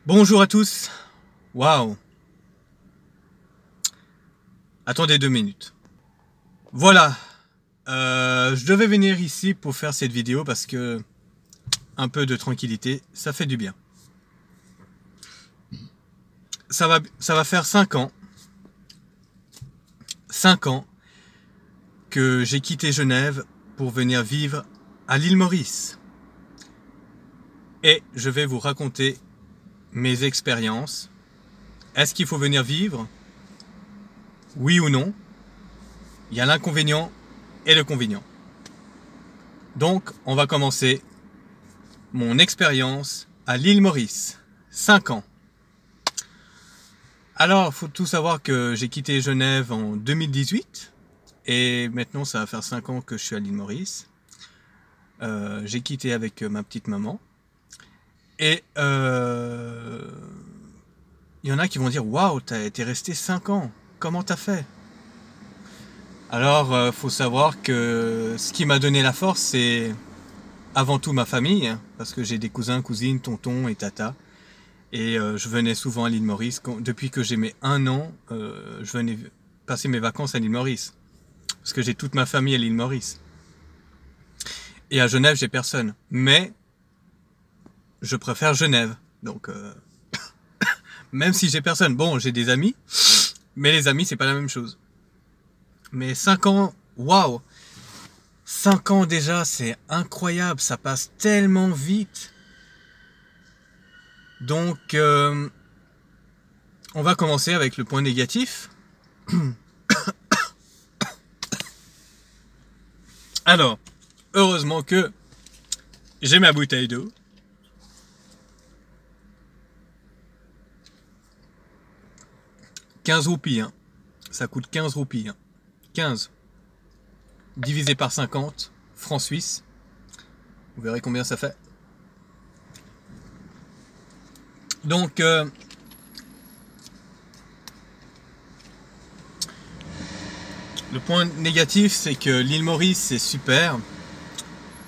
Bonjour à tous. Waouh. Attendez 2 minutes. Voilà. Je devais venir ici pour faire cette vidéo parce que un peu de tranquillité, ça fait du bien. Ça va faire 5 ans. 5 ans que j'ai quitté Genève pour venir vivre à l'île Maurice. Et je vais vous raconter mes expériences. Est-ce qu'il faut venir vivre? Oui ou non? Il y a l'inconvénient et le convénient. Donc, on va commencer mon expérience à l'île Maurice. 5 ans. Alors, il faut tout savoir que j'ai quitté Genève en 2018. Et maintenant, ça va faire 5 ans que je suis à l'île Maurice. J'ai quitté avec ma petite maman. Et il y en a qui vont dire « Waouh, t'es resté 5 ans, comment t'as fait ?» Alors, faut savoir que ce qui m'a donné la force, c'est avant tout ma famille, hein, parce que j'ai des cousins, cousines, tontons et tata. Et je venais souvent à l'île Maurice. Depuis que j'ai mes 1 an, je venais passer mes vacances à l'île Maurice. Parce que j'ai toute ma famille à l'île Maurice. Et à Genève, j'ai personne. Mais je préfère Genève. Donc, même si j'ai personne. Bon, j'ai des amis. Mais les amis, c'est pas la même chose. Mais 5 ans, waouh! 5 ans déjà, c'est incroyable. Ça passe tellement vite. Donc, on va commencer avec le point négatif. Alors, heureusement que j'ai ma bouteille d'eau. « 15 roupies, hein. Ça coûte 15 roupies. Hein. 15. Divisé par 50, francs suisses. Vous verrez combien ça fait. Donc, le point négatif, c'est que l'île Maurice, c'est super.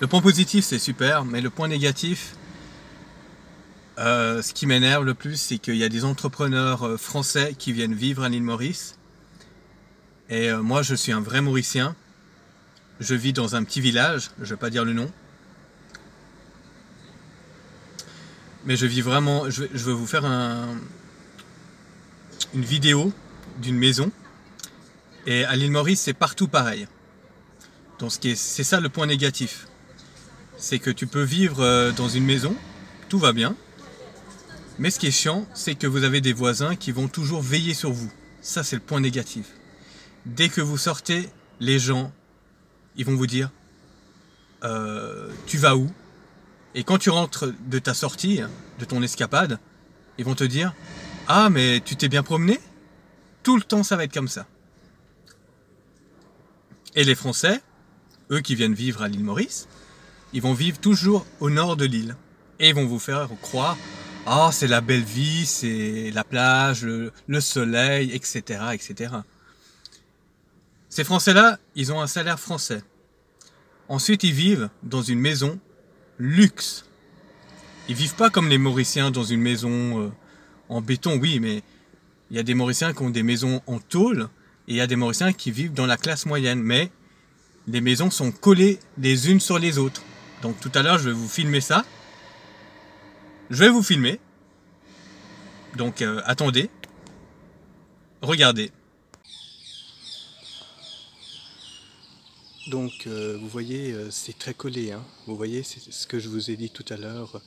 Le point positif, c'est super. Mais le point négatif, ce qui m'énerve le plus, c'est qu'il y a des entrepreneurs français qui viennent vivre à l'île Maurice. Et moi, je suis un vrai Mauricien. Je vis dans un petit village, je ne vais pas dire le nom. Mais je vis vraiment, je veux vous faire une vidéo d'une maison. Et à l'île Maurice, c'est partout pareil. Donc c'est ça le point négatif. C'est que tu peux vivre dans une maison, tout va bien. Mais ce qui est chiant, c'est que vous avez des voisins qui vont toujours veiller sur vous. Ça, c'est le point négatif. Dès que vous sortez, les gens, ils vont vous dire tu vas où? Et quand tu rentres de ta sortie, de ton escapade, ils vont te dire ah, mais tu t'es bien promené? Tout le temps, ça va être comme ça. Et les Français, eux qui viennent vivre à l'île Maurice, ils vont vivre toujours au nord de l'île. Et ils vont vous faire croire ah, c'est la belle vie, c'est la plage, le soleil, etc., etc. Ces Français-là, ils ont un salaire français. Ensuite, ils vivent dans une maison luxe. Ils vivent pas comme les Mauriciens dans une maison en béton, oui, mais il y a des Mauriciens qui ont des maisons en tôle et il y a des Mauriciens qui vivent dans la classe moyenne. Mais les maisons sont collées les unes sur les autres. Donc tout à l'heure, je vais vous filmer ça. Je vais vous filmer. Donc attendez. Regardez. Donc vous voyez, c'est très collé. Hein. Vous voyez, c'est ce que je vous ai dit tout à l'heure.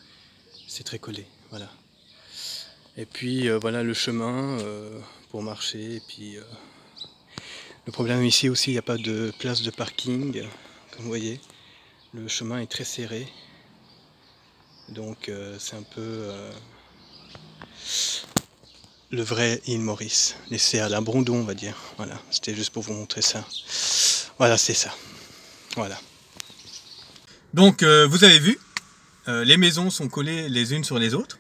C'est très collé. Voilà. Et puis voilà le chemin pour marcher. Et puis le problème ici aussi, il n'y a pas de place de parking. Comme vous voyez, le chemin est très serré. Donc c'est un peu le vrai île Maurice, laissé à l'abandon, on va dire. Voilà, c'était juste pour vous montrer ça. Voilà, c'est ça. Voilà. Donc vous avez vu, les maisons sont collées les unes sur les autres.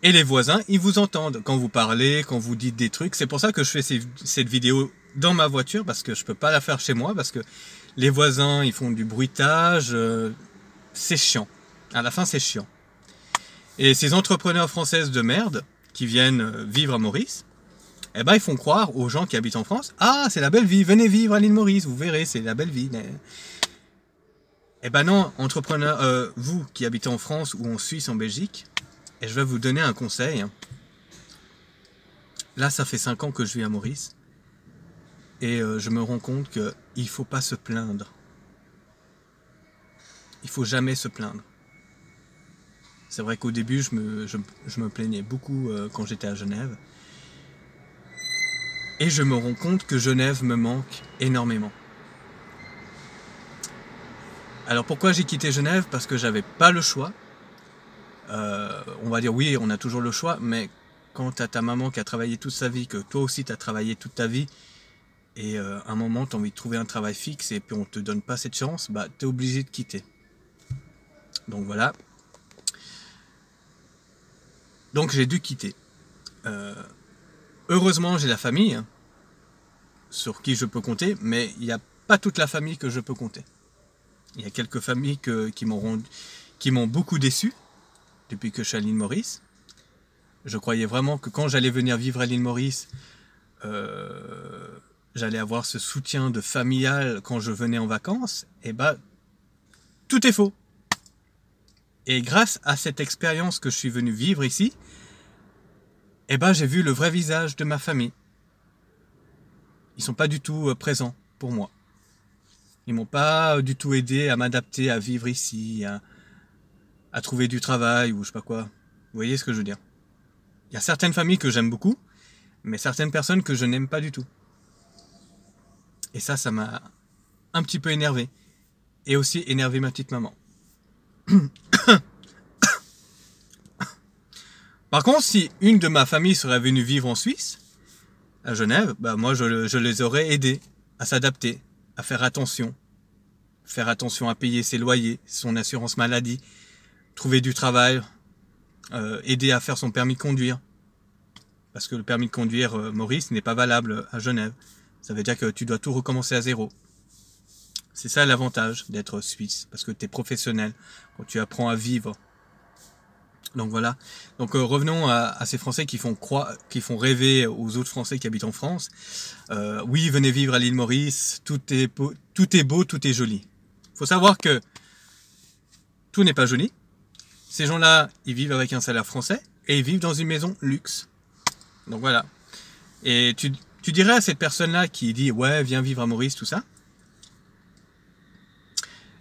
Et les voisins, ils vous entendent quand vous parlez, quand vous dites des trucs. C'est pour ça que je fais cette vidéo dans ma voiture, parce que je peux pas la faire chez moi, parce que les voisins, ils font du bruitage. C'est chiant. À la fin, c'est chiant. Et ces entrepreneurs françaises de merde qui viennent vivre à Maurice, eh ben, ils font croire aux gens qui habitent en France, ah, c'est la belle vie, venez vivre à l'île Maurice, vous verrez, c'est la belle vie. Eh ben non, entrepreneurs, vous qui habitez en France ou en Suisse, en Belgique, et je vais vous donner un conseil. Là, ça fait 5 ans que je vis à Maurice, et je me rends compte qu'il ne faut pas se plaindre. Il ne faut jamais se plaindre. C'est vrai qu'au début, je me plaignais beaucoup quand j'étais à Genève. Et je me rends compte que Genève me manque énormément. Alors pourquoi j'ai quitté Genève? Parce que j'avais pas le choix. On va dire oui, on a toujours le choix, mais quand tu as ta maman qui a travaillé toute sa vie, que toi aussi tu as travaillé toute ta vie, et à un moment tu as envie de trouver un travail fixe et puis on te donne pas cette chance, bah tu es obligé de quitter. Donc voilà. Donc j'ai dû quitter. Heureusement, j'ai la famille sur qui je peux compter, mais il n'y a pas toute la famille que je peux compter. Il y a quelques familles qui m'ont beaucoup déçu depuis que je suis à l'île Maurice. Je croyais vraiment que quand j'allais venir vivre à l'île Maurice, j'allais avoir ce soutien de familial quand je venais en vacances. Et bah, tout est faux. Et grâce à cette expérience que je suis venu vivre ici, eh ben, j'ai vu le vrai visage de ma famille. Ils sont pas du tout présents pour moi. Ils m'ont pas du tout aidé à m'adapter, à vivre ici, à trouver du travail ou je sais pas quoi. Vous voyez ce que je veux dire? Il y a certaines familles que j'aime beaucoup, mais certaines personnes que je n'aime pas du tout. Et ça m'a un petit peu énervé. Et aussi énervé ma petite maman. Par contre, si une de ma famille serait venue vivre en Suisse, à Genève, bah moi je les aurais aidés à s'adapter, à faire attention à payer ses loyers, son assurance maladie, trouver du travail, aider à faire son permis de conduire. Parce que le permis de conduire Maurice n'est pas valable à Genève. Ça veut dire que tu dois tout recommencer à zéro. C'est ça l'avantage d'être suisse, parce que tu es professionnel, quand tu apprends à vivre. Donc voilà. Donc revenons à ces Français qui font rêver aux autres Français qui habitent en France. Oui, venez vivre à l'île Maurice, tout est beau, tout est joli. Il faut savoir que tout n'est pas joli. Ces gens-là, ils vivent avec un salaire français et ils vivent dans une maison luxe. Donc voilà. Et tu dirais à cette personne-là qui dit « Ouais, viens vivre à Maurice, tout ça.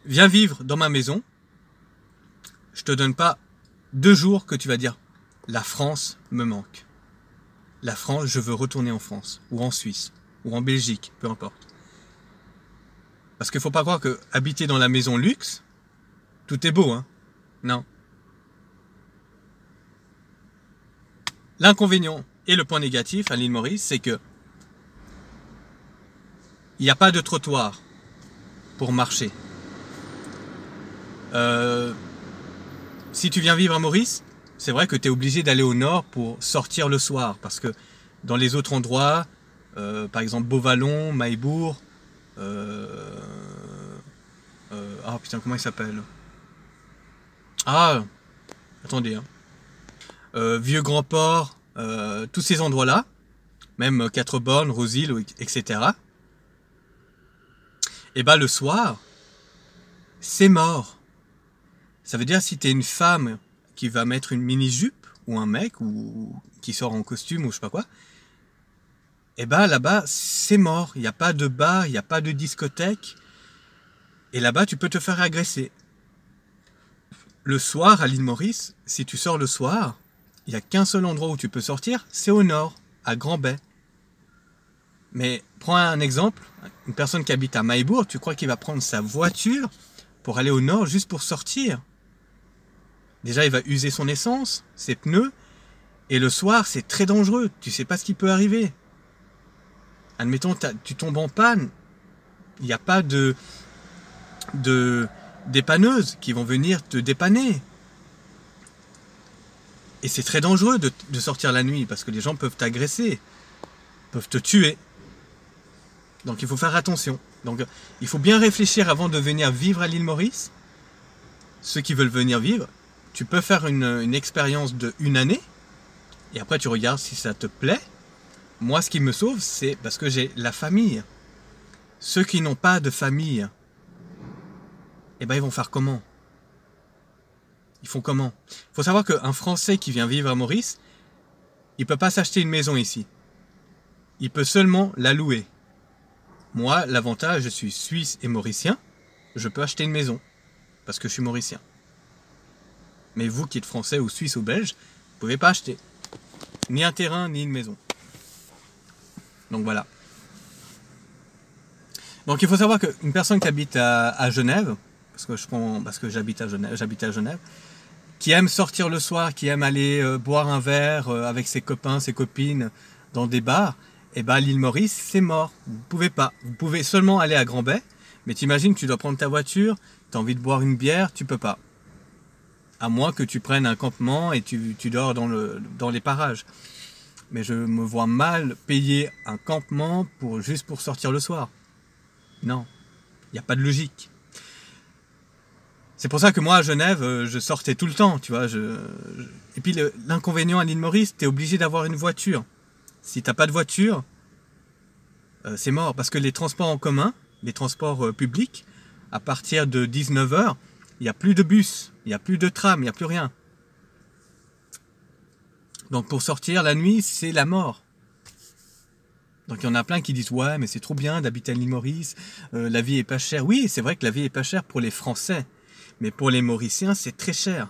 Viens vivre dans ma maison. Je te donne pas 2 jours que tu vas dire « La France me manque. La France, je veux retourner en France, ou en Suisse, ou en Belgique, peu importe. » Parce qu'il ne faut pas croire que habiter dans la maison luxe, tout est beau, hein. Non. L'inconvénient et le point négatif à l'île Maurice, c'est que il n'y a pas de trottoir pour marcher. Si tu viens vivre à Maurice, c'est vrai que tu es obligé d'aller au nord pour sortir le soir. Parce que dans les autres endroits, par exemple Beauvallon, Maillebourg, ah putain, comment il s'appelle? Ah, attendez. Vieux Grand Port, tous ces endroits-là, même Quatre-Bornes, Rosille, etc. Et bah le soir, c'est mort. Ça veut dire si tu es une femme qui va mettre une mini-jupe, ou un mec, ou qui sort en costume, ou je sais pas quoi, et bah là-bas, c'est mort. Il n'y a pas de bar, il n'y a pas de discothèque. Et là-bas, tu peux te faire agresser. Le soir, à l'île Maurice, si tu sors le soir, il n'y a qu'un seul endroit où tu peux sortir, c'est au nord, à Grand-Bay. Mais prends un exemple, une personne qui habite à Maillebourg, tu crois qu'il va prendre sa voiture pour aller au nord juste pour sortir? Déjà, il va user son essence, ses pneus, et le soir, c'est très dangereux, tu sais pas ce qui peut arriver. Admettons, tu tombes en panne, il n'y a pas de dépanneuses qui vont venir te dépanner. Et c'est très dangereux de sortir la nuit, parce que les gens peuvent t'agresser, peuvent te tuer. Donc il faut faire attention. Donc il faut bien réfléchir avant de venir vivre à l'île Maurice. Ceux qui veulent venir vivre, tu peux faire une expérience de 1 année, et après tu regardes si ça te plaît. Moi, ce qui me sauve, c'est parce que j'ai la famille. Ceux qui n'ont pas de famille, eh ben, ils vont faire comment? Ils font comment? Il faut savoir qu'un Français qui vient vivre à Maurice, il ne peut pas s'acheter une maison ici. Il peut seulement la louer. Moi, l'avantage, je suis suisse et mauricien, je peux acheter une maison, parce que je suis mauricien. Mais vous qui êtes français ou suisse ou belge, vous ne pouvez pas acheter. Ni un terrain, ni une maison. Donc voilà. Donc il faut savoir qu'une personne qui habite à Genève, parce que j'habite à Genève, qui aime sortir le soir, qui aime aller boire un verre avec ses copains, ses copines dans des bars, et ben l'île Maurice, c'est mort. Vous ne pouvez pas. Vous pouvez seulement aller à Grand-Bay, mais t'imagines, tu dois prendre ta voiture, tu as envie de boire une bière, tu peux pas. À moins que tu prennes un campement et tu dors dans les parages. Mais je me vois mal payer un campement juste pour sortir le soir. Non, il n'y a pas de logique. C'est pour ça que moi, à Genève, je sortais tout le temps, tu vois. Et puis l'inconvénient à l'île Maurice, tu es obligé d'avoir une voiture. Si tu n'as pas de voiture, c'est mort. Parce que les transports en commun, les transports publics, à partir de 19 h, il n'y a plus de bus, il n'y a plus de tram, il n'y a plus rien. Donc pour sortir la nuit, c'est la mort. Donc il y en a plein qui disent « Ouais, mais c'est trop bien d'habiter à l'île Maurice, la vie est pas chère. » Oui, c'est vrai que la vie est pas chère pour les Français, mais pour les Mauriciens, c'est très cher.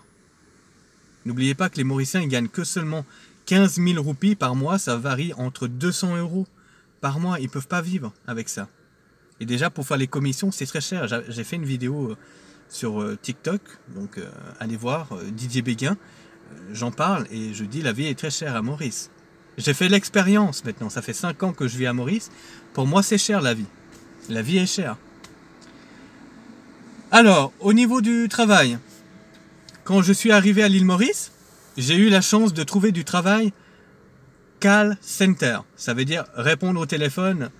N'oubliez pas que les Mauriciens, ils gagnent que seulement 15 000 roupies par mois, ça varie entre 200 € par mois. Ils ne peuvent pas vivre avec ça. Et déjà, pour faire les commissions, c'est très cher. J'ai fait une vidéo sur TikTok, donc allez voir, Didier Béguin. J'en parle et je dis la vie est très chère à Maurice. J'ai fait l'expérience maintenant, ça fait 5 ans que je vis à Maurice. Pour moi, c'est cher la vie. La vie est chère. Alors, au niveau du travail, quand je suis arrivé à l'île Maurice, j'ai eu la chance de trouver du travail call center. Ça veut dire répondre au téléphone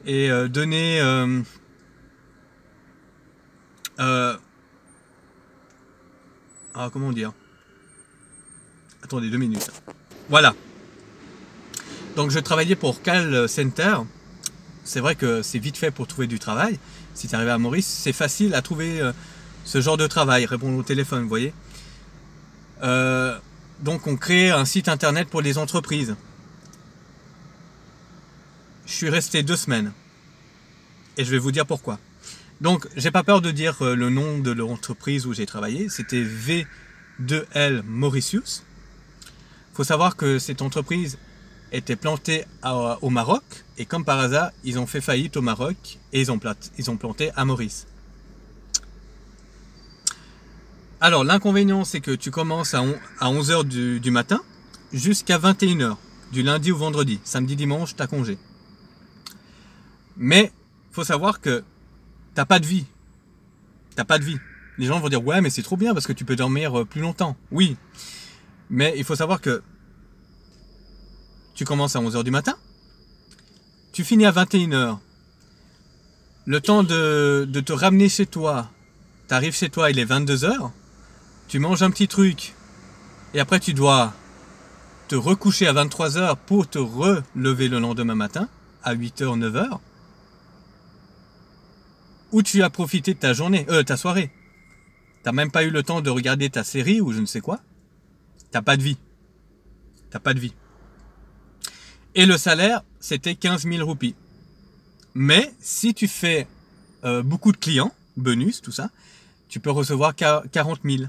et donner... comment dire? Attendez 2 minutes. Voilà. Donc je travaillais pour Call Center. C'est vrai que c'est vite fait pour trouver du travail. Si tu es arrivé à Maurice, c'est facile à trouver ce genre de travail, répondre au téléphone, vous voyez. Donc on crée un site internet pour les entreprises. Je suis resté 2 semaines. Et je vais vous dire pourquoi. Donc j'ai pas peur de dire le nom de l'entreprise où j'ai travaillé. C'était V2L Mauritius. Il faut savoir que cette entreprise était plantée au Maroc et comme par hasard, ils ont fait faillite au Maroc et ils ont planté à Maurice. Alors l'inconvénient, c'est que tu commences à 11 h du matin jusqu'à 21 h, du lundi au vendredi. Samedi, dimanche, tu as congé. Mais il faut savoir que tu n'as pas de vie. Tu n'as pas de vie. Les gens vont dire « Ouais, mais c'est trop bien parce que tu peux dormir plus longtemps. » Oui. Mais il faut savoir que tu commences à 11 h du matin, tu finis à 21 h. Le temps de te ramener chez toi, tu arrives chez toi, il est 22 h, tu manges un petit truc, et après tu dois te recoucher à 23 h pour te relever le lendemain matin, à 8 h, 9 h, où tu as profité de ta journée, ta soirée. T'as même pas eu le temps de regarder ta série ou je ne sais quoi. T'as pas de vie. T'as pas de vie. Et le salaire, c'était 15 000 roupies. Mais si tu fais beaucoup de clients, bonus, tout ça, tu peux recevoir 40 000.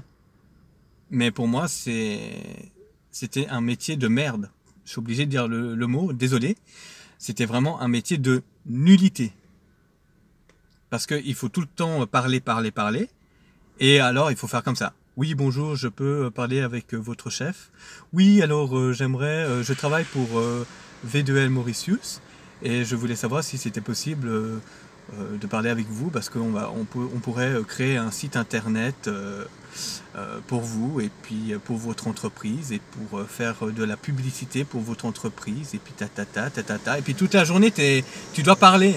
Mais pour moi, c'était un métier de merde. Je suis obligé de dire le mot, désolé. C'était vraiment un métier de nullité. Parce qu'il faut tout le temps parler. Et alors, il faut faire comme ça. Oui, bonjour, je peux parler avec votre chef. Oui, alors je travaille pour V2L Mauritius et je voulais savoir si c'était possible de parler avec vous parce qu'on pourrait créer un site internet pour vous et puis pour votre entreprise et pour faire de la publicité pour votre entreprise et puis et puis toute la journée tu dois parler.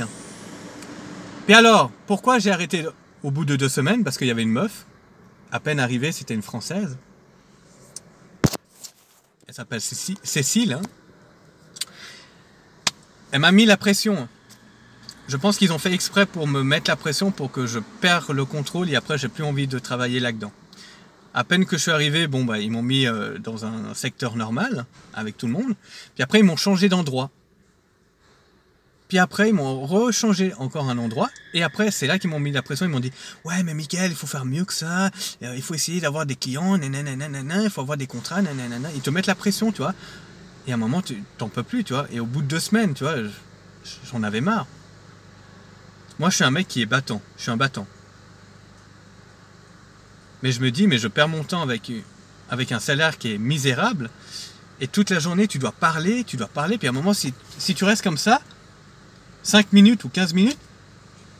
Puis alors, pourquoi j'ai arrêté au bout de 2 semaines? Parce qu'il y avait une meuf, à peine arrivée, c'était une Française, s'appelle Cécile, hein. Elle m'a mis la pression. Je pense qu'ils ont fait exprès pour me mettre la pression pour que je perde le contrôle et après j'ai plus envie de travailler là-dedans. À peine que je suis arrivé, bon bah ils m'ont mis dans un secteur normal avec tout le monde. Puis après ils m'ont changé d'endroit. Puis après ils m'ont rechangé encore un endroit. Et après c'est là qu'ils m'ont mis la pression. Ils m'ont dit ouais mais Mickaël il faut faire mieux que ça. Il faut essayer d'avoir des clients. Nanana, il faut avoir des contrats. Nanana. Ils te mettent la pression tu vois. Et à un moment tu t'en peux plus tu vois. Et au bout de 2 semaines tu vois j'en avais marre. Moi je suis un mec qui est battant. Je suis un battant. Mais je me dis, mais je perds mon temps avec un salaire qui est misérable. Et toute la journée, tu dois parler. Puis à un moment, si tu restes comme ça, 5 minutes ou 15 minutes,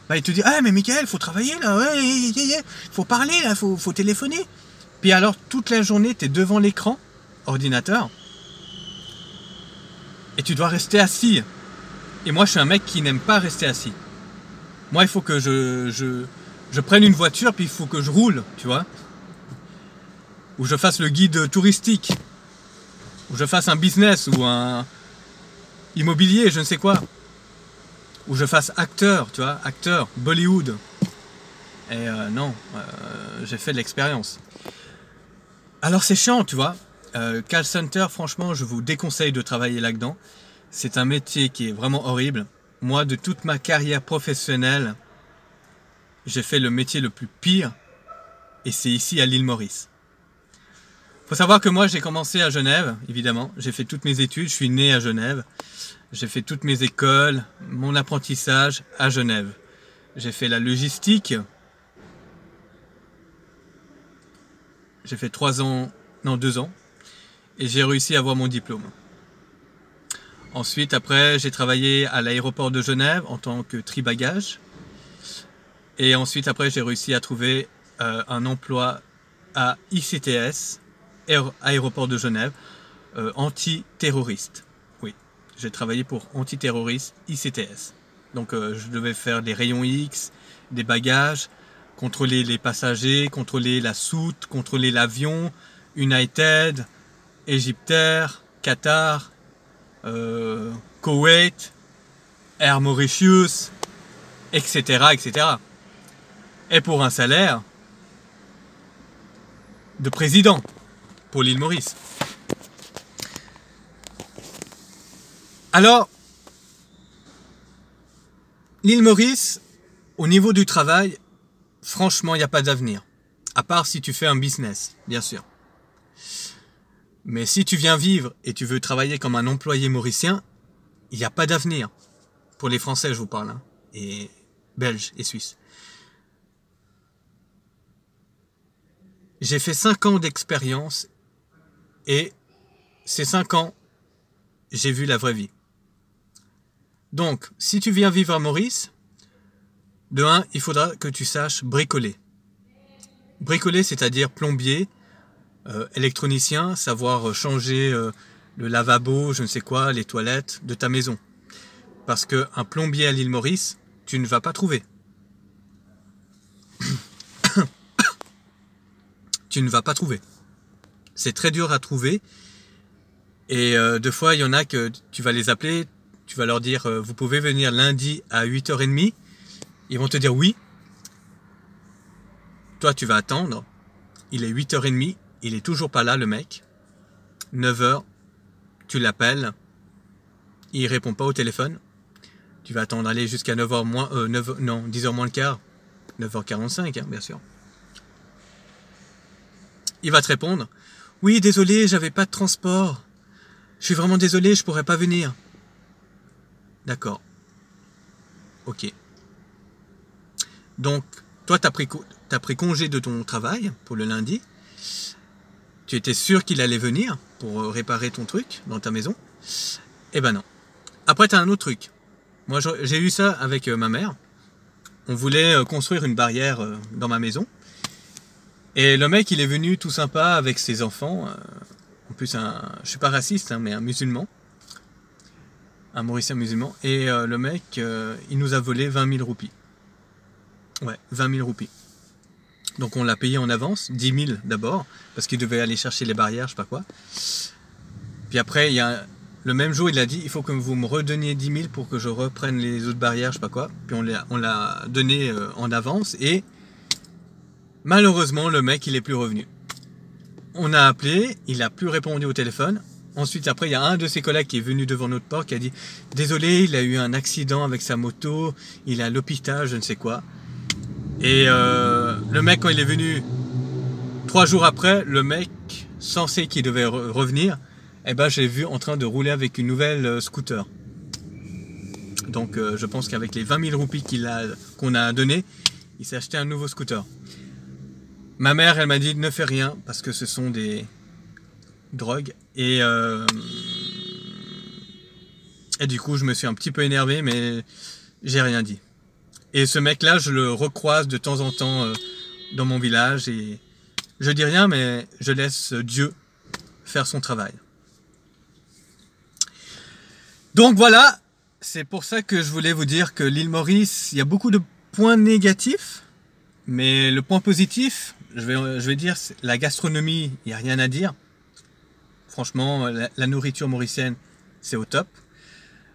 bah, il te dit, ah mais Mickaël, faut travailler là, ouais, faut parler là, faut téléphoner. Puis alors, toute la journée, tu es devant l'écran, ordinateur, et tu dois rester assis. Et moi, je suis un mec qui n'aime pas rester assis. Moi, il faut que je prenne une voiture, puis il faut que je roule, tu vois. Ou je fasse le guide touristique. Ou je fasse un business, ou un immobilier, je ne sais quoi. Ou je fasse acteur, tu vois, acteur, Bollywood. Et non, j'ai fait de l'expérience. Alors c'est chiant, tu vois. Call center, franchement, je vous déconseille de travailler là-dedans. C'est un métier qui est vraiment horrible. Moi, de toute ma carrière professionnelle, j'ai fait le métier le plus pire, et c'est ici à l'île Maurice. Faut savoir que moi j'ai commencé à Genève, évidemment. J'ai fait toutes mes études, je suis né à Genève. J'ai fait toutes mes écoles, mon apprentissage à Genève. J'ai fait la logistique. J'ai fait 2 ans. Et j'ai réussi à avoir mon diplôme. Ensuite, après, j'ai travaillé à l'aéroport de Genève en tant que tri-bagage. Et ensuite, après, j'ai réussi à trouver un emploi à ICTS, aéroport de Genève, antiterroriste. Oui, j'ai travaillé pour antiterroriste ICTS. Donc, je devais faire des rayons X, des bagages, contrôler les passagers, contrôler la soute, contrôler l'avion, United, Egyptair, Qatar, Koweït, Air Mauritius, etc., etc. Et pour un salaire de président pour l'île Maurice. Alors, l'île Maurice, au niveau du travail, franchement, il n'y a pas d'avenir. À part si tu fais un business, bien sûr. Mais si tu viens vivre et tu veux travailler comme un employé mauricien, il n'y a pas d'avenir. Pour les Français, je vous parle, hein, et Belges et Suisses. J'ai fait 5 ans d'expérience et ces 5 ans, j'ai vu la vraie vie. Donc, si tu viens vivre à Maurice, de 1, il faudra que tu saches bricoler. Bricoler, c'est-à-dire plombier, électronicien, savoir changer le lavabo, je ne sais quoi, les toilettes de ta maison. Parce qu'un plombier à l'île Maurice, tu ne vas pas trouver. Tu ne vas pas trouver. C'est très dur à trouver. Et 2 fois, il y en a que tu vas les appeler, tu vas leur dire vous pouvez venir lundi à 8h30. Ils vont te dire oui. Toi, tu vas attendre. Il est 8h30. Il est toujours pas là, le mec. 9h, tu l'appelles. Il répond pas au téléphone. Tu vas attendre aller jusqu'à 9h moins, 10h moins le quart. 9h45, hein, bien sûr. Il va te répondre. Oui, désolé, j'avais pas de transport. Je suis vraiment désolé, je pourrais pas venir. D'accord. Ok. Donc, toi, t'as pris congé de ton travail pour le lundi. Tu étais sûr qu'il allait venir pour réparer ton truc dans ta maison. Eh ben non. Après, t'as un autre truc. Moi, j'ai eu ça avec ma mère. On voulait construire une barrière dans ma maison. Et le mec, il est venu tout sympa avec ses enfants. En plus, je suis pas raciste, hein, mais un musulman. Un Mauricien musulman. Et le mec, il nous a volé 20 000 roupies. Ouais, 20 000 roupies. Donc on l'a payé en avance, 10 000 d'abord, parce qu'il devait aller chercher les barrières, je sais pas quoi. Puis après, le même jour, il a dit, il faut que vous me redonniez 10 000 pour que je reprenne les autres barrières, je sais pas quoi. Puis on l'a donné en avance et malheureusement, le mec, il est plus revenu. On a appelé, il a plus répondu au téléphone. Ensuite, après, il y a un de ses collègues qui est venu devant notre porte qui a dit « Désolé, il a eu un accident avec sa moto, il est à l'hôpital, je ne sais quoi. » Et le mec, quand il est venu 3 jours après, le mec censé qu'il devait revenir, eh ben, j'ai vu en train de rouler avec une nouvelle scooter. Donc, je pense qu'avec les 20 000 roupies qu'on a donné, il s'est acheté un nouveau scooter. Ma mère, elle m'a dit ne fais rien parce que ce sont des drogues. Et du coup, je me suis un petit peu énervé, mais j'ai rien dit. Et ce mec-là, je le recroise de temps en temps dans mon village et je dis rien, mais je laisse Dieu faire son travail. Donc voilà, c'est pour ça que je voulais vous dire que l'île Maurice, il y a beaucoup de points négatifs, mais le point positif, je vais dire, la gastronomie, il n'y a rien à dire. Franchement, la nourriture mauricienne, c'est au top.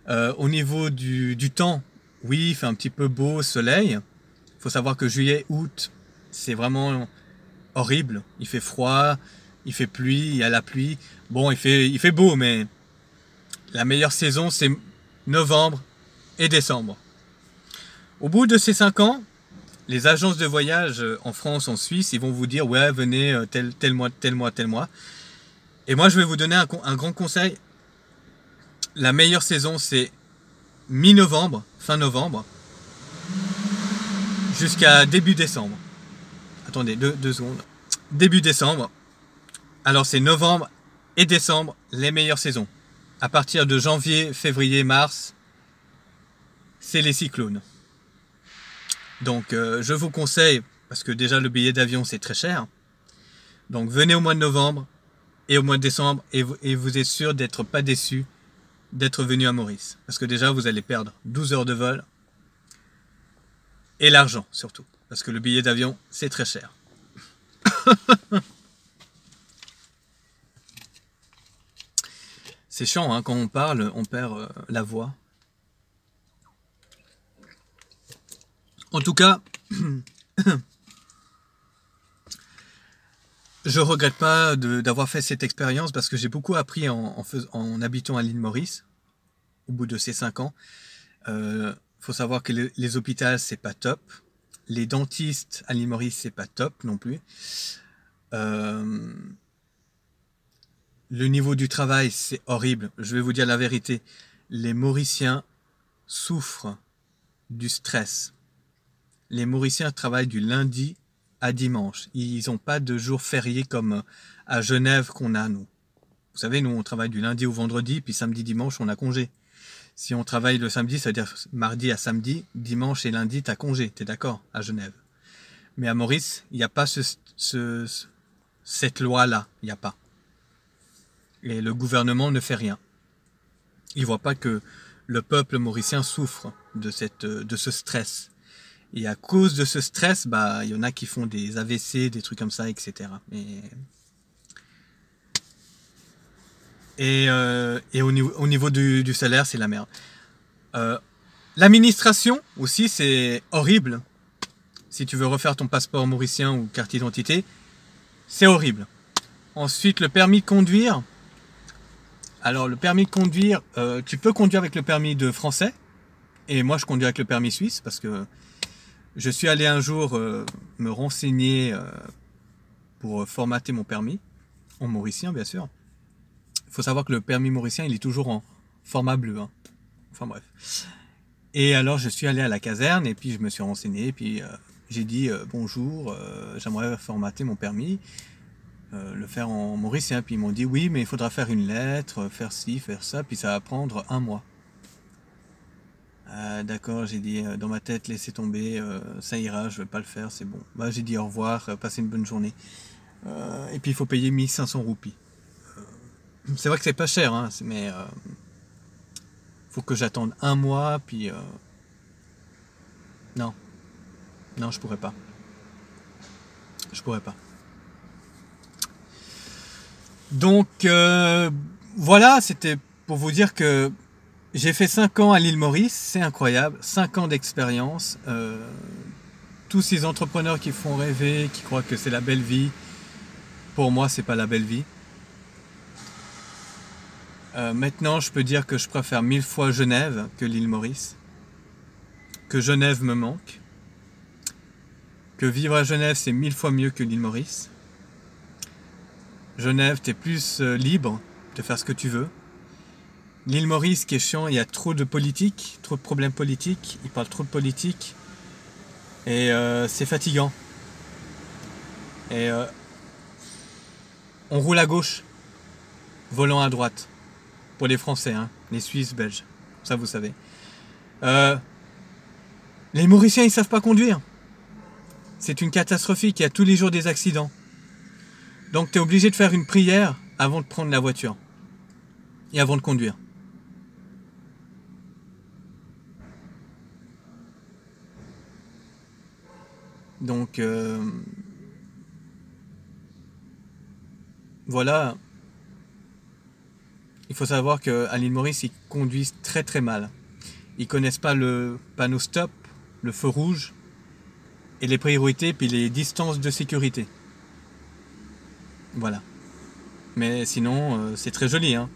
Au niveau du temps, oui, il fait un petit peu beau, soleil. Il faut savoir que juillet, août, c'est vraiment horrible. Il fait froid, il fait pluie, il y a la pluie. Bon, il fait beau, mais la meilleure saison, c'est novembre et décembre. Au bout de ces 5 ans, les agences de voyage en France, en Suisse, ils vont vous dire « Ouais, venez tel mois, tel mois, tel mois ». Et moi, je vais vous donner un grand conseil. La meilleure saison, c'est mi-novembre, fin novembre, jusqu'à début décembre. Attendez, deux secondes. Début décembre. Alors, c'est novembre et décembre, les meilleures saisons. À partir de janvier, février, mars, c'est les cyclones. Donc, je vous conseille, parce que déjà, le billet d'avion, c'est très cher. Donc, venez au mois de novembre et au mois de décembre et vous êtes sûr d'être pas déçu d'être venu à Maurice. Parce que déjà, vous allez perdre 12 heures de vol et l'argent, surtout. Parce que le billet d'avion, c'est très cher. C'est chiant, hein, quand on parle, on perd la voix. En tout cas, je regrette pas d'avoir fait cette expérience parce que j'ai beaucoup appris en habitant à l'île Maurice au bout de ces 5 ans. Faut savoir que les hôpitaux, c'est pas top. Les dentistes à l'île Maurice, c'est pas top non plus. Le niveau du travail, c'est horrible. Je vais vous dire la vérité. Les Mauriciens souffrent du stress. Les Mauriciens travaillent du lundi à dimanche. Ils n'ont pas de jour férié comme à Genève qu'on a, nous. Vous savez, nous, on travaille du lundi au vendredi, puis samedi, dimanche, on a congé. Si on travaille le samedi, ça veut dire mardi à samedi, dimanche et lundi, tu as congé. Tu es d'accord, à Genève. Mais à Maurice, il n'y a pas cette loi-là. Il n'y a pas. Et le gouvernement ne fait rien. Il ne voit pas que le peuple mauricien souffre de ce stress. Et à cause de ce stress, bah, il y en a qui font des AVC, des trucs comme ça, etc. Et au niveau du salaire, c'est la merde. L'administration aussi, c'est horrible. Si tu veux refaire ton passeport mauricien ou carte d'identité, c'est horrible. Ensuite, le permis de conduire. Alors, le permis de conduire, tu peux conduire avec le permis de français. Et moi, je conduis avec le permis suisse parce que je suis allé un jour me renseigner pour formater mon permis, en mauricien bien sûr. Il faut savoir que le permis mauricien, il est toujours en format bleu. Hein. Enfin bref. Et alors je suis allé à la caserne et puis je me suis renseigné. Et puis j'ai dit bonjour, j'aimerais formater mon permis, le faire en mauricien. Puis ils m'ont dit oui, mais il faudra faire une lettre, faire ci, faire ça, puis ça va prendre 1 mois. D'accord, j'ai dit dans ma tête, laissez tomber, ça ira, je vais pas le faire, c'est bon. Bah, j'ai dit au revoir, passez une bonne journée. Et puis il faut payer 1500 roupies. C'est vrai que c'est pas cher, hein, mais faut que j'attende 1 mois, puis non, je pourrais pas. Donc voilà, c'était pour vous dire que j'ai fait 5 ans à l'île Maurice, c'est incroyable, 5 ans d'expérience. Tous ces entrepreneurs qui font rêver, qui croient que c'est la belle vie, pour moi c'est pas la belle vie. Maintenant je peux dire que je préfère 1000 fois Genève que l'île Maurice, que Genève me manque, que vivre à Genève c'est 1000 fois mieux que l'île Maurice. Genève t'es plus libre de faire ce que tu veux. L'île Maurice qui est chiant, il y a trop de politique, trop de problèmes politiques, ils parlent trop de politique et c'est fatigant. Et on roule à gauche, volant à droite. Pour les Français, hein, les Suisses, Belges, ça vous savez. Les Mauriciens, ils savent pas conduire. C'est une catastrophique, il y a tous les jours des accidents. Donc tu es obligé de faire une prière avant de prendre la voiture et avant de conduire. Donc voilà. Il faut savoir qu'à l'île Maurice, ils conduisent très très mal. Ils connaissent pas le panneau stop, le feu rouge, et les priorités, puis les distances de sécurité. Voilà. Mais sinon, c'est très joli, hein.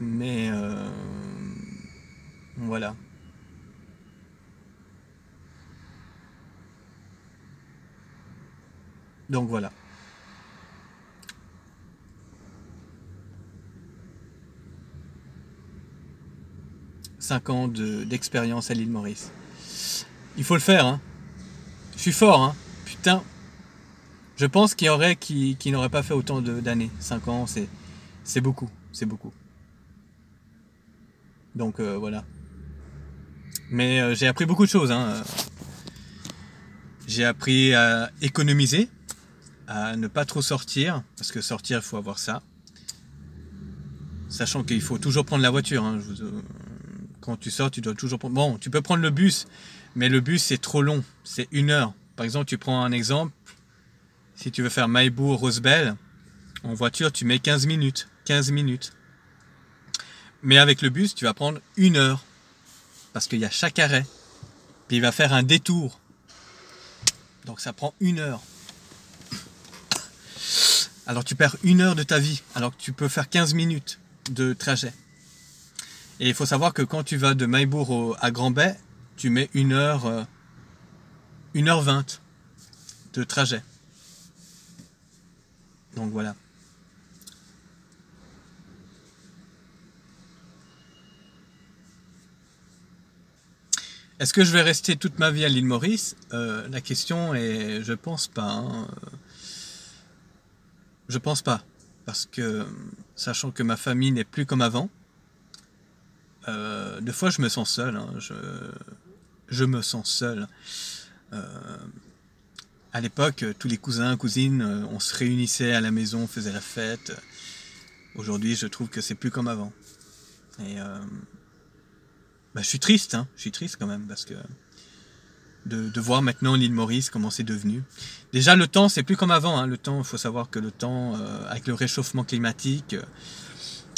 Mais voilà. Donc voilà. Cinq ans d'expérience à l'île Maurice. Il faut le faire, hein. Je suis fort, hein. Putain. Je pense qu'il y aurait qui n'aurait pas fait autant d'années. 5 ans, c'est beaucoup. C'est beaucoup. Donc voilà. Mais j'ai appris beaucoup de choses, hein. J'ai appris à économiser, à ne pas trop sortir, parce que sortir, il faut avoir ça. Sachant qu'il faut toujours prendre la voiture, hein. Quand tu sors, tu dois toujours prendre... Bon, tu peux prendre le bus, mais le bus, c'est trop long. C'est 1 heure. Par exemple, tu prends un exemple. Si tu veux faire Maillebourg-Rosebel, en voiture, tu mets 15 minutes. 15 minutes. Mais avec le bus, tu vas prendre 1 heure. Parce qu'il y a chaque arrêt. Puis il va faire un détour. Donc ça prend 1 heure. Alors tu perds 1 heure de ta vie. Alors que tu peux faire 15 minutes de trajet. Et il faut savoir que quand tu vas de Maillebourg à Grand-Bay, tu mets 1 heure, 1h20 de trajet. Donc voilà. Est-ce que je vais rester toute ma vie à l'île Maurice? La question est, je pense pas. Hein. Je pense pas. Parce que, sachant que ma famille n'est plus comme avant, des fois je me sens seul. Hein. Je me sens seul. À l'époque, tous les cousins, cousines, on se réunissait à la maison, on faisait la fête. Aujourd'hui, je trouve que c'est plus comme avant. Et je suis triste, hein. Je suis triste quand même, parce que de voir maintenant l'île Maurice, comment c'est devenu. Déjà, le temps, c'est plus comme avant. Hein. Le temps, il faut savoir que le temps, avec le réchauffement climatique,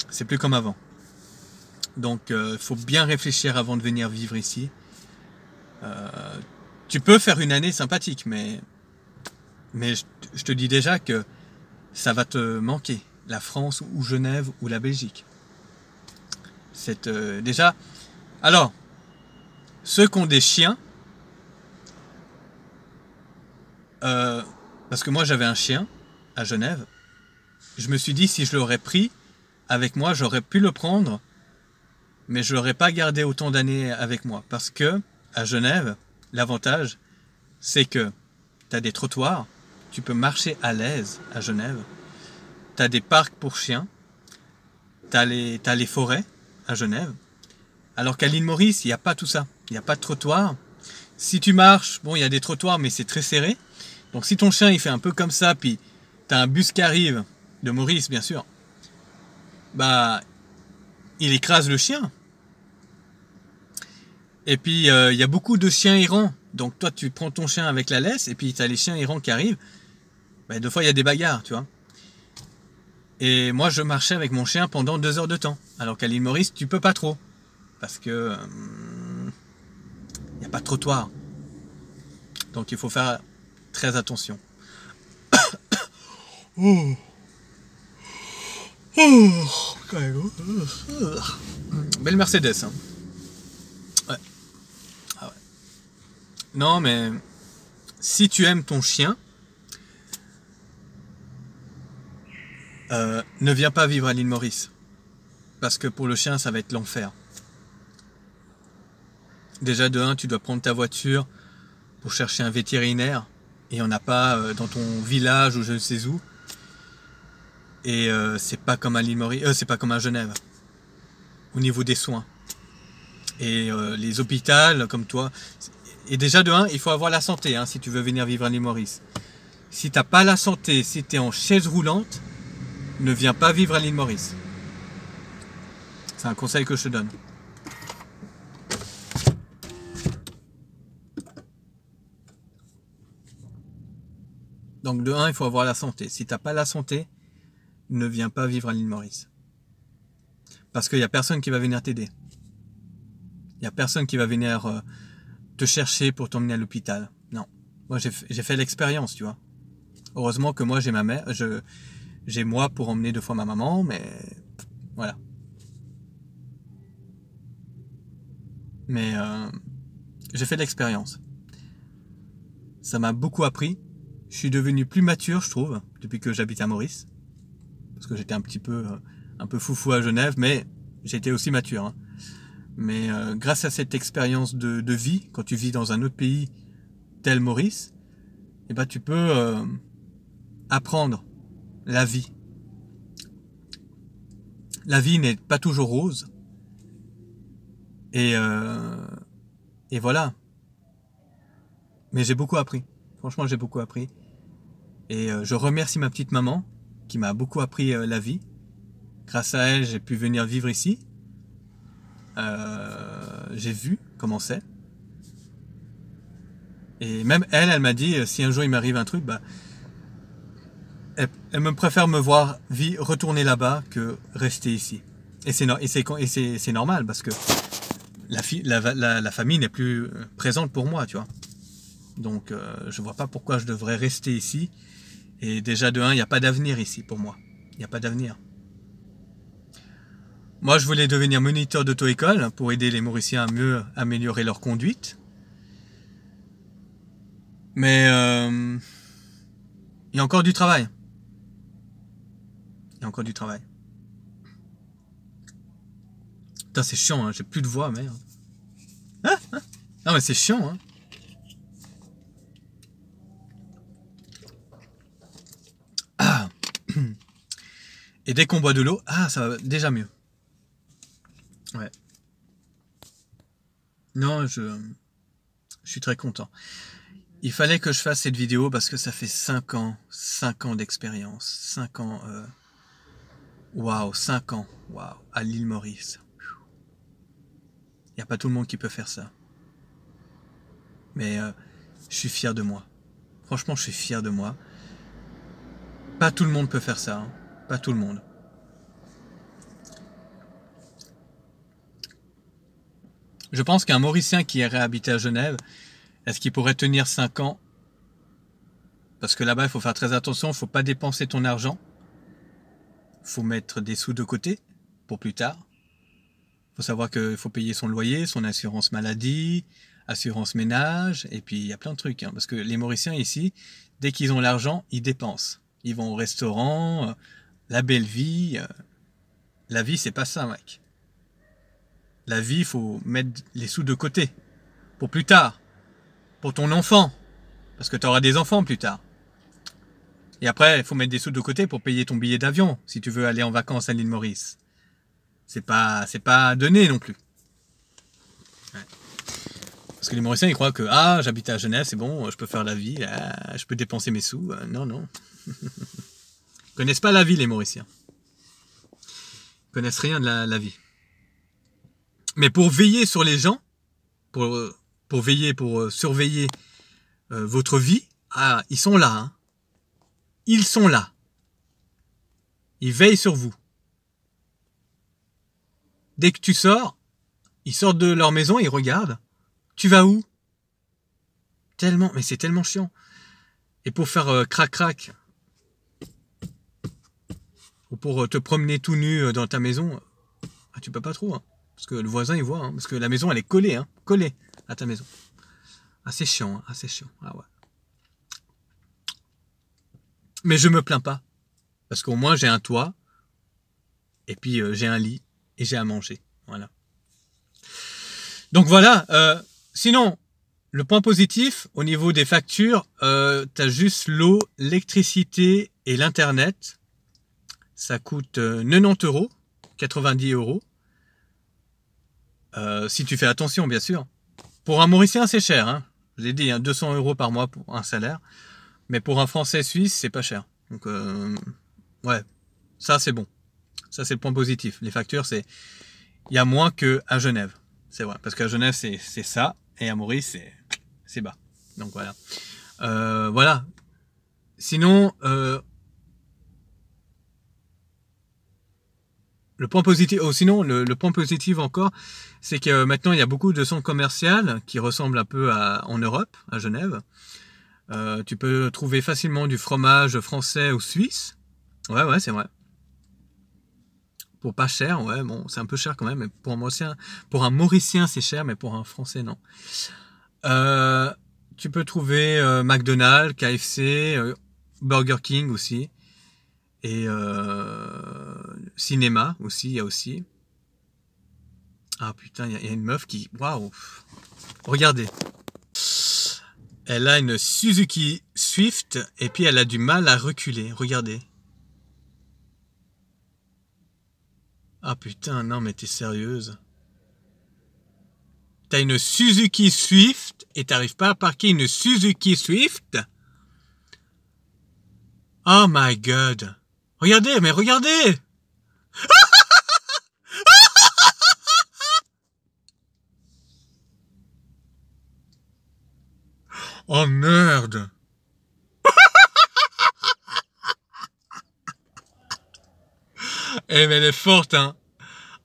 c'est plus comme avant. Donc, il faut bien réfléchir avant de venir vivre ici. Tu peux faire une année sympathique, mais je te dis déjà que ça va te manquer. La France ou Genève ou la Belgique. C'est déjà... Alors, ceux qui ont des chiens, parce que moi j'avais un chien à Genève, je me suis dit si je l'aurais pris avec moi, j'aurais pu le prendre, mais je l'aurais pas gardé autant d'années avec moi. Parce que à Genève, l'avantage, c'est que tu as des trottoirs, tu peux marcher à l'aise à Genève, tu as des parcs pour chiens, tu as les forêts à Genève, alors qu'à l'île Maurice, il n'y a pas tout ça. Il n'y a pas de trottoir. Si tu marches, bon, il y a des trottoirs, mais c'est très serré. Donc si ton chien, il fait un peu comme ça, puis tu as un bus qui arrive, de Maurice, bien sûr, bah, il écrase le chien. Et puis, il y a beaucoup de chiens errants. Donc toi, tu prends ton chien avec la laisse, et puis tu as les chiens errants qui arrivent. Bah, des fois, il y a des bagarres, tu vois. Et moi, je marchais avec mon chien pendant 2 heures de temps. Alors qu'à l'île Maurice, tu peux pas trop. Parce que n'y a pas de trottoir. Donc il faut faire très attention. Belle Mercedes. Hein. Ouais. Ah ouais. Non, mais si tu aimes ton chien, ne viens pas vivre à l'île Maurice. Parce que pour le chien, ça va être l'enfer. Déjà de 1, tu dois prendre ta voiture pour chercher un vétérinaire. Et il n'y en a pas dans ton village ou je ne sais où. Et c'est pas comme à l'île Maurice, c'est pas comme à Genève. Au niveau des soins. Et les hôpitaux, comme toi. Et déjà de 1, il faut avoir la santé hein, si tu veux venir vivre à l'île Maurice. Si t'as pas la santé, si tu es en chaise roulante, ne viens pas vivre à l'île Maurice. C'est un conseil que je te donne. Donc de 1, il faut avoir la santé. Si t'as pas la santé, ne viens pas vivre à l'île Maurice. Parce qu'il n'y a personne qui va venir t'aider. Il n'y a personne qui va venir te chercher pour t'emmener à l'hôpital. Non. Moi, j'ai fait l'expérience, tu vois. Heureusement que moi, j'ai ma mère. J'ai moi pour emmener 2 fois ma maman, mais voilà. Mais j'ai fait l'expérience. Ça m'a beaucoup appris. Je suis devenu plus mature, je trouve, depuis que j'habite à Maurice. Parce que j'étais un peu foufou à Genève, mais j'étais aussi mature. Hein. Mais grâce à cette expérience de vie, quand tu vis dans un autre pays tel Maurice, eh ben, tu peux apprendre la vie. La vie n'est pas toujours rose. Et voilà. Mais j'ai beaucoup appris. Franchement, j'ai beaucoup appris. Et je remercie ma petite maman qui m'a beaucoup appris la vie. Grâce à elle, j'ai pu venir vivre ici. J'ai vu comment c'est. Et même elle m'a dit, si un jour il m'arrive un truc, bah, elle me préfère me voir retourner là-bas que rester ici. Et c'est normal parce que la famille n'est plus présente pour moi, tu vois. Donc je vois pas pourquoi je devrais rester ici. Et déjà de 1, il n'y a pas d'avenir ici pour moi. Il n'y a pas d'avenir. Moi, je voulais devenir moniteur d'auto-école pour aider les Mauriciens à mieux améliorer leur conduite. Mais il y a encore du travail. Il y a encore du travail. Putain, c'est chiant, hein. J'ai plus de voix, merde. Hein? Non, mais c'est chiant, hein. Ah. Et dès qu'on boit de l'eau, ça va déjà mieux. Ouais. Non, je suis très content. Il fallait que je fasse cette vidéo parce que ça fait 5 ans d'expérience. 5 ans, waouh, 5 ans, waouh, à l'île Maurice. Il n'y a pas tout le monde qui peut faire ça. Mais je suis fier de moi. Franchement, je suis fier de moi. Pas tout le monde peut faire ça. Hein. Pas tout le monde. Je pense qu'un Mauricien qui irait habiter à Genève, est-ce qu'il pourrait tenir 5 ans? Parce que là-bas, il faut faire très attention. Il ne faut pas dépenser ton argent. Il faut mettre des sous de côté pour plus tard. Il faut savoir qu'il faut payer son loyer, son assurance maladie, assurance ménage, et puis il y a plein de trucs. Hein, parce que les Mauriciens ici, dès qu'ils ont l'argent, ils dépensent. Ils vont au restaurant, la belle vie. La vie, c'est pas ça, mec. La vie, il faut mettre les sous de côté. Pour plus tard. Pour ton enfant. Parce que tu auras des enfants plus tard. Et après, il faut mettre des sous de côté pour payer ton billet d'avion, si tu veux aller en vacances à l'île Maurice. C'est pas donné non plus. Ouais. Parce que les Mauriciens, ils croient que j'habite à Genève, c'est bon, je peux faire la vie, je peux dépenser mes sous. Non, non. Ils connaissent pas la vie, les Mauriciens. Ils connaissent rien de la vie. Mais pour veiller sur les gens, pour surveiller votre vie, ils sont là. Hein. Ils sont là. ils veillent sur vous. Dès que tu sors, ils sortent de leur maison, ils regardent. Tu vas où? Tellement, mais c'est tellement chiant. Et pour faire crac-crac, ou pour te promener tout nu dans ta maison, tu peux pas trop. Hein, parce que le voisin, il voit. Hein, parce que la maison, elle est collée. Hein, collée à ta maison. C'est chiant. Hein, assez chiant. Ah ouais. Mais je me plains pas. Parce qu'au moins, j'ai un toit. Et puis, j'ai un lit. Et j'ai à manger. Voilà. Donc voilà. Sinon, le point positif, au niveau des factures, tu as juste l'eau, l'électricité et l'Internet. Ça coûte 90 €, 90 €. Si tu fais attention, bien sûr. Pour un Mauricien, c'est cher. Hein. Je l'ai dit, hein, 200 € par mois pour un salaire. Mais pour un Français suisse, c'est pas cher. Donc, ouais, ça c'est bon. Ça c'est le point positif. Les factures, c'est, il y a moins qu'à Genève. C'est vrai. Parce qu'à Genève, c'est ça. Et à Maurice, c'est bas. Donc voilà. Voilà. Sinon, le point positif, sinon le point positif encore, c'est que maintenant il y a beaucoup de centres commerciaux qui ressemblent un peu en Europe, à Genève. Tu peux trouver facilement du fromage français ou suisse. Ouais, c'est vrai. Pour pas cher, ouais, bon, c'est un peu cher quand même. Mais pour un Mauricien, c'est cher, mais pour un Français, non. Tu peux trouver McDonald's, KFC, Burger King aussi. Et cinéma aussi, il y a aussi. Ah putain, il y a une meuf qui... Waouh! Regardez. Elle a une Suzuki Swift et puis elle a du mal à reculer. Regardez. Ah putain, non mais t'es sérieuse? T'as une Suzuki Swift et t'arrives pas à parquer une Suzuki Swift? Oh my god! Regardez, mais regardez! Oh merde! Eh mais elle est forte, hein!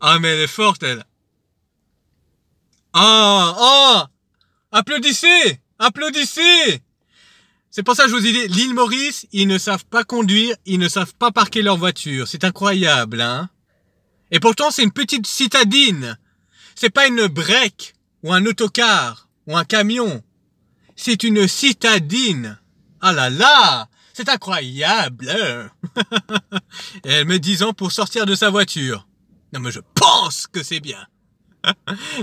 Ah mais elle est forte, elle! Ah! Applaudissez! Applaudissez! C'est pour ça que je vous ai dit, l'île Maurice, ils ne savent pas conduire, ils ne savent pas parquer leur voiture. C'est incroyable, hein? Et pourtant, c'est une petite citadine. C'est pas une break, ou un autocar, ou un camion. C'est une citadine. Ah là là! C'est incroyable! Et elle met 10 ans pour sortir de sa voiture. Non mais je pense que c'est bien.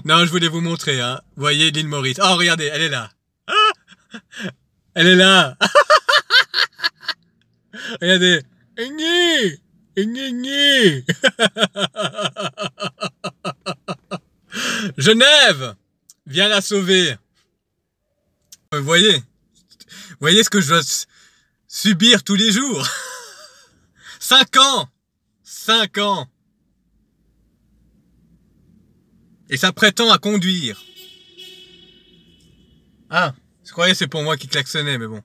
Non, je voulais vous montrer, hein. Vous voyez l'île Maurice. Oh, regardez, elle est là. Elle est là. Regardez. Genève, viens la sauver. Vous voyez ce que je dois subir tous les jours. 5 ans. 5 ans. Et ça prétend à conduire. Ah, je croyais que c'est pour moi qui klaxonnais, mais bon.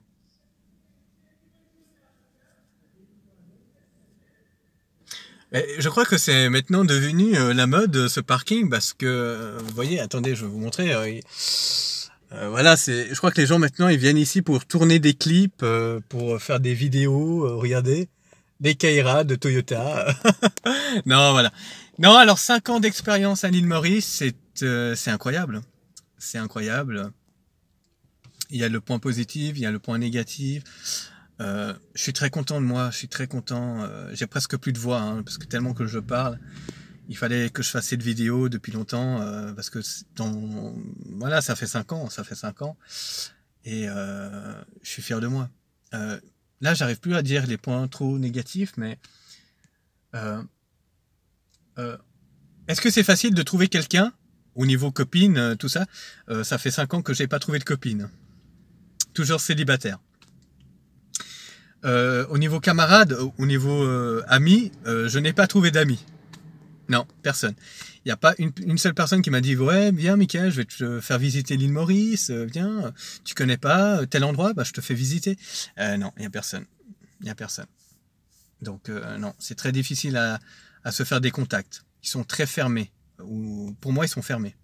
Je crois que c'est maintenant devenu la mode, ce parking, parce que, vous voyez, attendez, je vais vous montrer. Voilà, je crois que les gens maintenant, ils viennent ici pour tourner des clips, pour faire des vidéos, regardez, des Kaira de Toyota. Non, voilà. Non, alors 5 ans d'expérience à l'île Maurice, c'est incroyable. C'est incroyable. Il y a le point positif, il y a le point négatif. Je suis très content de moi, je suis très content. J'ai presque plus de voix, hein, parce que tellement que je parle. Il fallait que je fasse cette vidéo depuis longtemps, parce que voilà, ça fait 5 ans, et je suis fier de moi. Là, j'arrive plus à dire les points trop négatifs, mais est-ce que c'est facile de trouver quelqu'un au niveau copine, tout ça? Ça fait 5 ans que j'ai pas trouvé de copine. Toujours célibataire. Au niveau camarade, au niveau ami, je n'ai pas trouvé d'amis. Non, personne. Il n'y a pas une seule personne qui m'a dit « Ouais, viens Mickaël, je vais te faire visiter l'île Maurice, viens, tu connais pas tel endroit, bah, je te fais visiter. » Non, il n'y a personne. Il n'y a personne. Donc non, c'est très difficile à se faire des contacts. Ils sont très fermés. Ou, pour moi, ils sont fermés.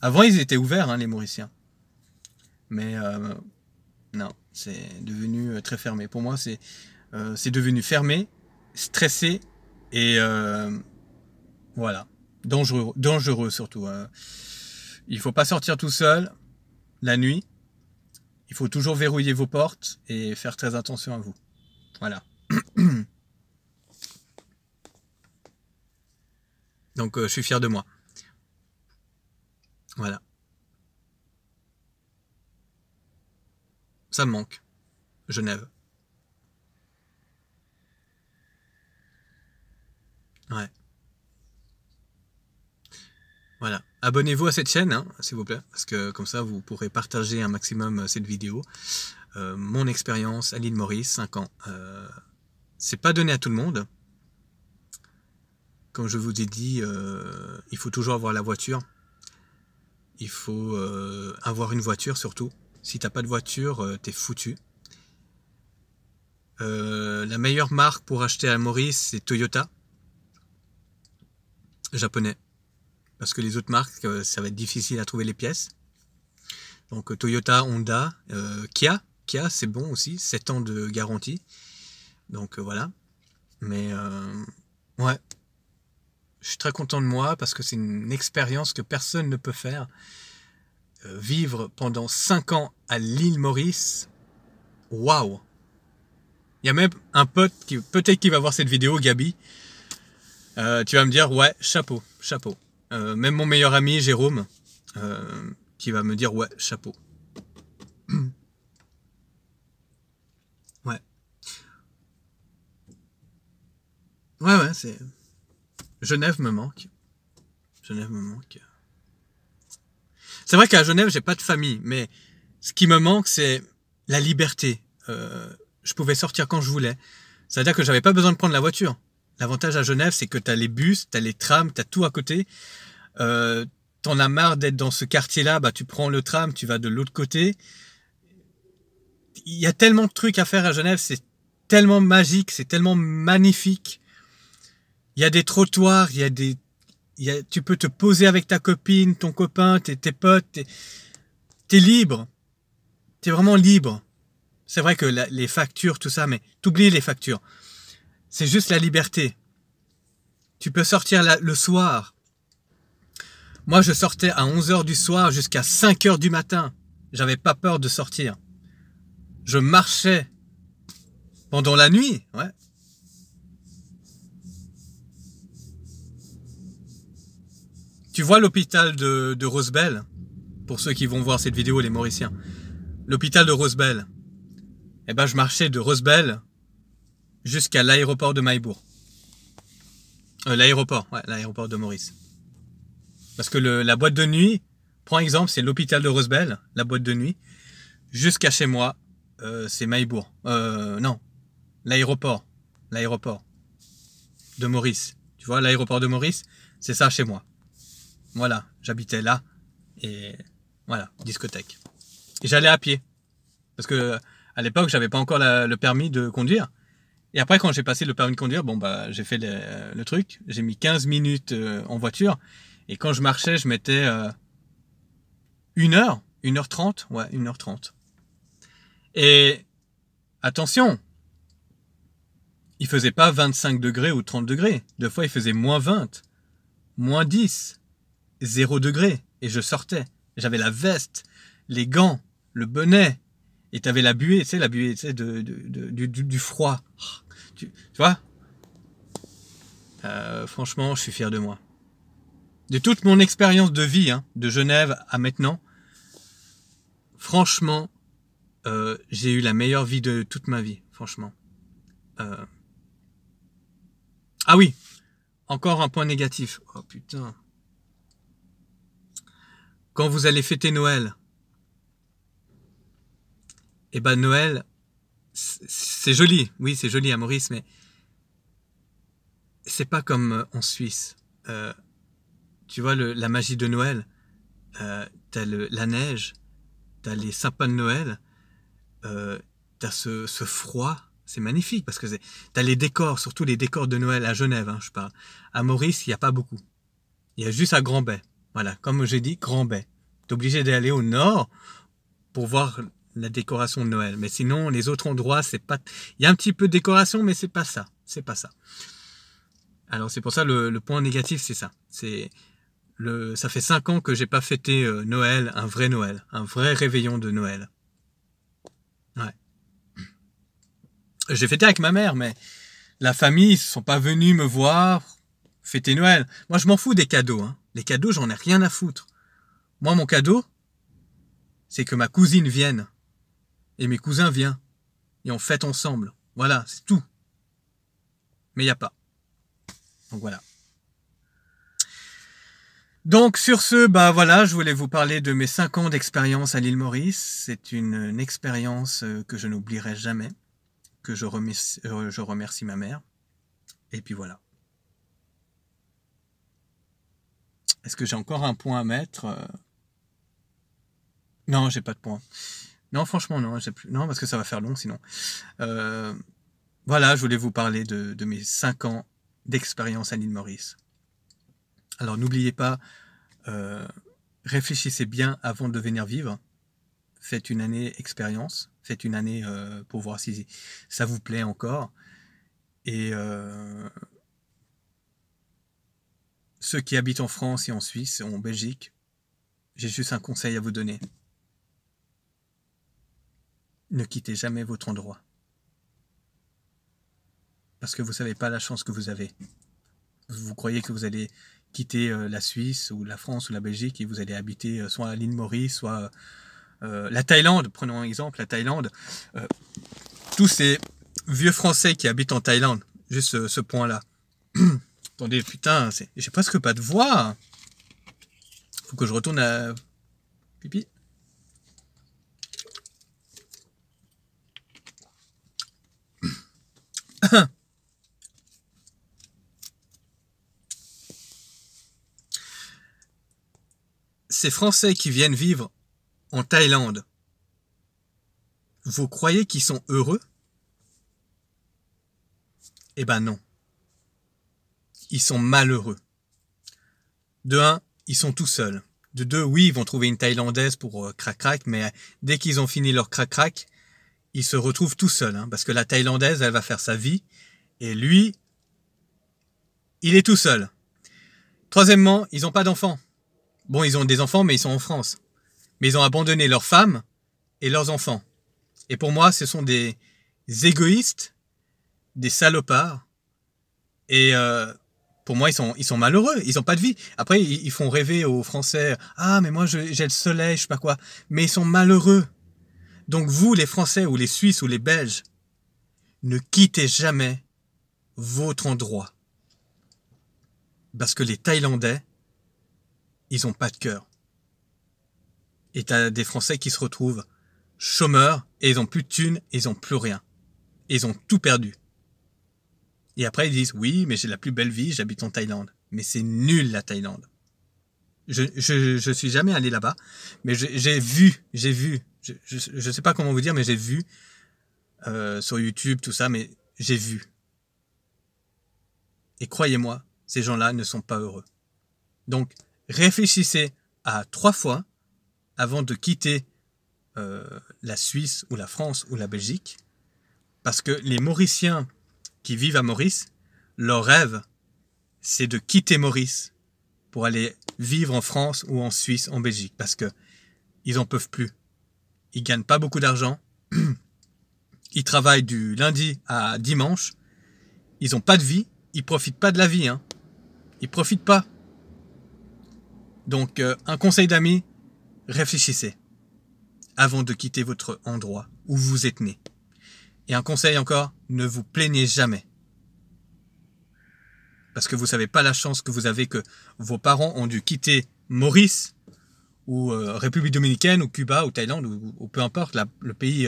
Avant, ils étaient ouverts, hein, les Mauriciens. Mais non, c'est devenu très fermé. Pour moi, c'est devenu fermé, stressé et voilà, dangereux surtout. Il faut pas sortir tout seul la nuit. Il faut toujours verrouiller vos portes et faire très attention à vous. Voilà. Donc je suis fier de moi. Voilà. Ça me manque. Genève. Ouais. Voilà. Abonnez-vous à cette chaîne, hein, s'il vous plaît, parce que comme ça, vous pourrez partager un maximum cette vidéo. Mon expérience à l'île Maurice, 5 ans. C'est pas donné à tout le monde. Comme je vous ai dit, il faut toujours avoir la voiture. Il faut avoir une voiture surtout. Si t'as pas de voiture, t'es foutu. La meilleure marque pour acheter à Maurice, c'est Toyota. Japonais. Parce que les autres marques, ça va être difficile à trouver les pièces. Donc Toyota, Honda, Kia. Kia, c'est bon aussi, 7 ans de garantie. Donc voilà. Mais ouais, je suis très content de moi parce que c'est une expérience que personne ne peut faire. Vivre pendant 5 ans à l'île Maurice, waouh! Il y a même un pote qui peut-être qui va voir cette vidéo, Gabi. Tu vas me dire, ouais, chapeau, chapeau. Même mon meilleur ami, Jérôme, qui va me dire, ouais, chapeau. Ouais. Ouais, c'est... Genève me manque. Genève me manque. C'est vrai qu'à Genève, j'ai pas de famille, mais ce qui me manque, c'est la liberté. Je pouvais sortir quand je voulais. C'est-à-dire que j'avais pas besoin de prendre la voiture. L'avantage à Genève, c'est que tu as les bus, tu as les trams, tu as tout à côté. T'en as marre d'être dans ce quartier-là, bah, tu prends le tram, tu vas de l'autre côté. Il y a tellement de trucs à faire à Genève, c'est tellement magique, c'est tellement magnifique. Il y a des trottoirs, tu peux te poser avec ta copine, ton copain, tes potes. T'es libre. T'es vraiment libre. C'est vrai que les factures, tout ça, mais t'oublies les factures. C'est juste la liberté. Tu peux sortir le soir. Moi, je sortais à 11h du soir jusqu'à 5h du matin. J'avais pas peur de sortir. Je marchais pendant la nuit, ouais. Tu vois l'hôpital de Rosebel, pour ceux qui vont voir cette vidéo, les Mauriciens. L'hôpital de Rosebel. Eh ben, je marchais de Rosebel jusqu'à l'aéroport de Maillebourg. L'aéroport de Maurice. Parce que la boîte de nuit, prends exemple, c'est l'hôpital de Rosebel, la boîte de nuit, jusqu'à chez moi, c'est Maillebourg. Non, l'aéroport de Maurice. Tu vois, l'aéroport de Maurice, c'est ça chez moi. Voilà, j'habitais là, et voilà, discothèque. Et j'allais à pied, parce que à l'époque, j'avais pas encore le permis de conduire. Et après, quand j'ai passé le permis de conduire, bon bah j'ai fait le truc. J'ai mis 15 minutes en voiture. Et quand je marchais, je mettais 1h30. Ouais, 1h30. Et attention, il faisait pas 25 degrés ou 30 degrés. Deux fois, il faisait -20, -10, 0 degré. Et je sortais. J'avais la veste, les gants, le bonnet. Et t'avais la buée, tu sais, du froid. Tu vois, franchement, je suis fier de moi. De toute mon expérience de vie, hein, de Genève à maintenant, franchement, j'ai eu la meilleure vie de toute ma vie, franchement. Ah oui, encore un point négatif. Oh putain. Quand vous allez fêter Noël, eh ben Noël, c'est joli, oui c'est joli à Maurice, mais c'est pas comme en Suisse. Tu vois la magie de Noël, t'as la neige, t'as les sapins de Noël, t'as ce froid, C'est magnifique parce que t'as les décors, surtout les décors de Noël à Genève, hein, je parle. À Maurice, il n'y a pas beaucoup. Il y a juste à Grand-Bay. Voilà, comme j'ai dit, Grand-Bay. T'es obligé d'aller au nord pour voir la décoration de Noël. Mais sinon, les autres endroits, c'est pas... Il y a un petit peu de décoration, mais c'est pas ça. C'est pas ça. Alors c'est pour ça le point négatif, c'est ça. Ça fait 5 ans que j'ai pas fêté Noël, un vrai réveillon de Noël. Ouais. J'ai fêté avec ma mère, mais la famille, ils sont pas venus me voir fêter Noël. Moi, je m'en fous des cadeaux. Hein. Les cadeaux, j'en ai rien à foutre. Moi, mon cadeau, c'est que ma cousine vienne. Et mes cousins viennent. Et on fête ensemble. Voilà, c'est tout. Mais il n'y a pas. Donc voilà. Donc sur ce, bah voilà, je voulais vous parler de mes 5 ans d'expérience à l'île Maurice. C'est une expérience que je n'oublierai jamais. Que je remercie ma mère. Et puis voilà. Est-ce que j'ai encore un point à mettre? Non, j'ai pas de point. Non, franchement, non, j'ai plus. Non, parce que ça va faire long sinon. Voilà, je voulais vous parler de mes 5 ans d'expérience à l'île Maurice. Alors n'oubliez pas, réfléchissez bien avant de venir vivre. Faites une année expérience. Faites une année pour voir si ça vous plaît encore. Et ceux qui habitent en France et en Suisse, en Belgique, j'ai juste un conseil à vous donner. Ne quittez jamais votre endroit. Parce que vous ne savez pas la chance que vous avez. Vous croyez que vous allez quitter la Suisse ou la France ou la Belgique et vous allez habiter soit à l'île Maurice, soit la Thaïlande. Prenons un exemple, la Thaïlande. Tous ces vieux Français qui habitent en Thaïlande, juste ce point-là. Attendez, putain, j'ai presque pas de voix. Faut que je retourne à pipi. Ces Français qui viennent vivre en Thaïlande, vous croyez qu'ils sont heureux? Eh ben non. Ils sont malheureux. De un, ils sont tout seuls. De deux, oui, ils vont trouver une Thaïlandaise pour crac-crac, mais dès qu'ils ont fini leur crac-crac, ils se retrouvent tout seuls. Hein, parce que la Thaïlandaise, elle va faire sa vie, et lui, il est tout seul. Troisièmement, ils n'ont pas d'enfants. Bon, ils ont des enfants, mais ils sont en France. Mais ils ont abandonné leurs femmes et leurs enfants. Et pour moi, ce sont des égoïstes, des salopards. Et pour moi, ils sont malheureux. Ils n'ont pas de vie. Après, ils font rêver aux Français. Ah, mais moi, j'ai le soleil, je sais pas quoi. Mais ils sont malheureux. Donc vous, les Français ou les Suisses ou les Belges, ne quittez jamais votre endroit. Parce que les Thaïlandais, ils n'ont pas de cœur. Et t'as des Français qui se retrouvent chômeurs et ils n'ont plus de thunes et ils n'ont plus rien. Et ils ont tout perdu. Et après ils disent oui, mais j'ai la plus belle vie, j'habite en Thaïlande. Mais c'est nul la Thaïlande. Je suis jamais allé là-bas, mais j'ai vu. Je sais pas comment vous dire, mais j'ai vu sur YouTube tout ça, mais j'ai vu. Et croyez-moi, ces gens-là ne sont pas heureux. Donc réfléchissez à 3 fois avant de quitter la Suisse ou la France ou la Belgique, parce que les Mauriciens qui vivent à Maurice, leur rêve, c'est de quitter Maurice pour aller vivre en France ou en Suisse, en Belgique, parce que ils en peuvent plus. Ils gagnent pas beaucoup d'argent, ils travaillent du lundi à dimanche, ils ont pas de vie, ils profitent pas de la vie, hein. Ils profitent pas. Donc, un conseil d'amis, réfléchissez avant de quitter votre endroit où vous êtes né. Et un conseil encore, ne vous plaignez jamais. Parce que vous savez pas la chance que vous avez que vos parents ont dû quitter Maurice ou République Dominicaine ou Cuba ou Thaïlande ou peu importe le pays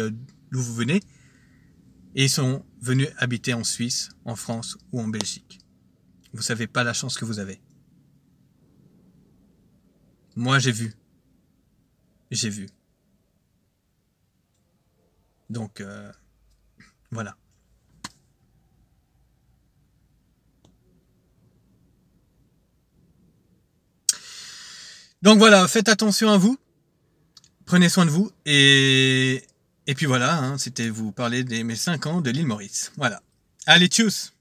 d'où vous venez et ils sont venus habiter en Suisse, en France ou en Belgique. Vous savez pas la chance que vous avez. Moi j'ai vu. J'ai vu. Donc voilà. Donc voilà, faites attention à vous. Prenez soin de vous. Et puis voilà, hein, c'était vous parler de mes 5 ans de l'île Maurice. Voilà. Allez, tchuss!